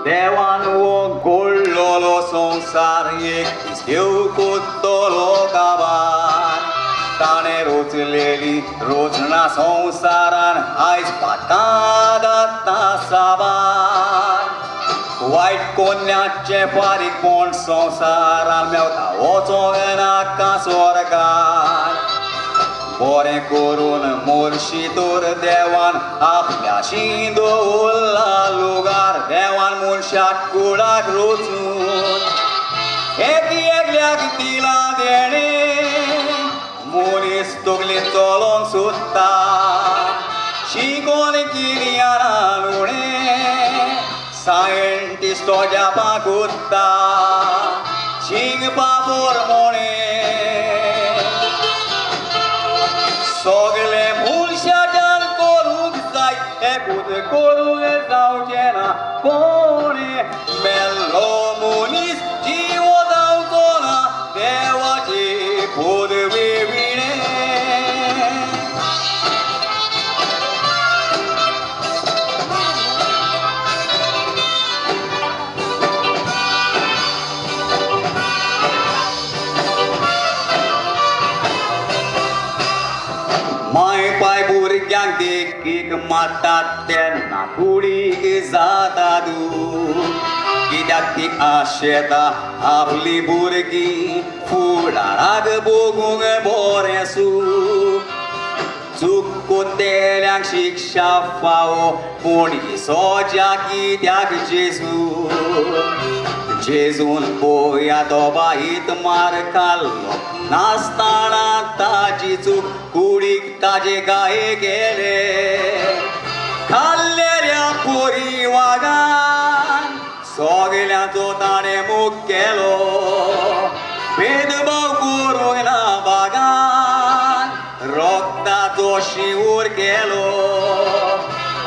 देवान वो गोडलोलो संसार एक घेवकुत्तलो काबार ताणे रोचलेली रोजना संसारान आयज पातादाता साबार वायट कोन्याचे फारीक कोण संसारान मेवता वचोंक नाका स्वर्गार बरें करून मोरशी तर देवान आपल्याशी दवरला लुगार देवान मनशाक कुळाक रचून एकल्याक दिला देणे मनीस तगले चलोंक सोदता शिकोन गिन्यान उणें सायंटिस्ट जापाक उत्ता शिकपा पोरमोणें सगळे मनशाच्यान करूंक जाय एकूच करूंक जावचें ना कोणें मेल्लो मनीस जीव जावचो ना देवाची पदवी विणे माय पाय भुरग्यांक देखीक मारतात तेन्ना कुडीक जाता दूख कित्याक ती आशेता आपली भुरगीं फुडाराक बगूंक बरें सूख चूक कोत्तेल्यांक शिक्षा फावो पूण सोज्या कित्याक जेजू जेजून पळया तो बाईत मार खाल्लो नासतना ताची चूक कुडीक ताजे गाये गेले खाल्लेल्या परिवारान सगल्यांचो ताणें मोग केलो भेदभाव करूंक ना बागान रोगताचो शिवूर केलो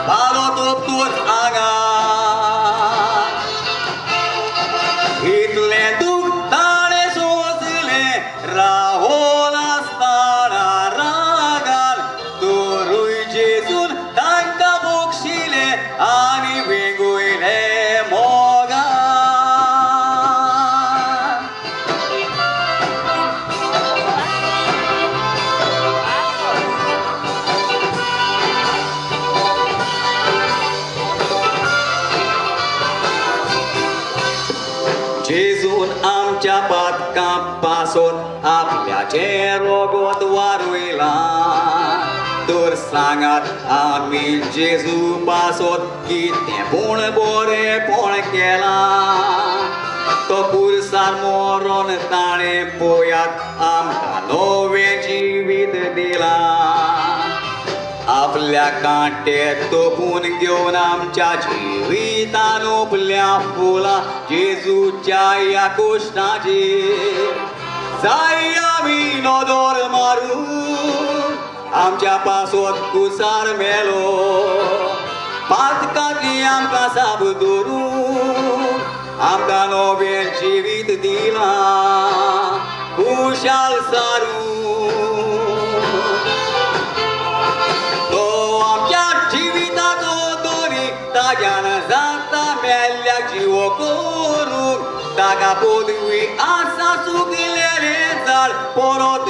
भालो तोपतोच आगार इतलें दूख ताणें सोंसलें रावोल आसतना रागान तोरूय जेजून तांकां बक्षिलें आनी वेगळें मोगान जेजून आमच्या पातकां पासोन आपल्याचे रोगोत वारयला तर सांगात आमी जेजू पासोन कितें पूण बरेंपण केलां तो कुर्सार मरोन ताणें पळयात आमकां नवें जिवीत दिलां आपल्या कांटे तोपून घेवन आमच्या जिवितान ओपल्या फुलां जेजूच्या ह्या कोश्टाचेर जाय आमी नदर मारून आमच्या पासोन कुसार मेलो पातकांतली आमकां साब धरून आमकां नवें जिवीत दिलां खुशाल सारून ताज्यान जाता मेल्ल्याक जीव करूंक ताका पदवी आसा चुकलेलें झाड परत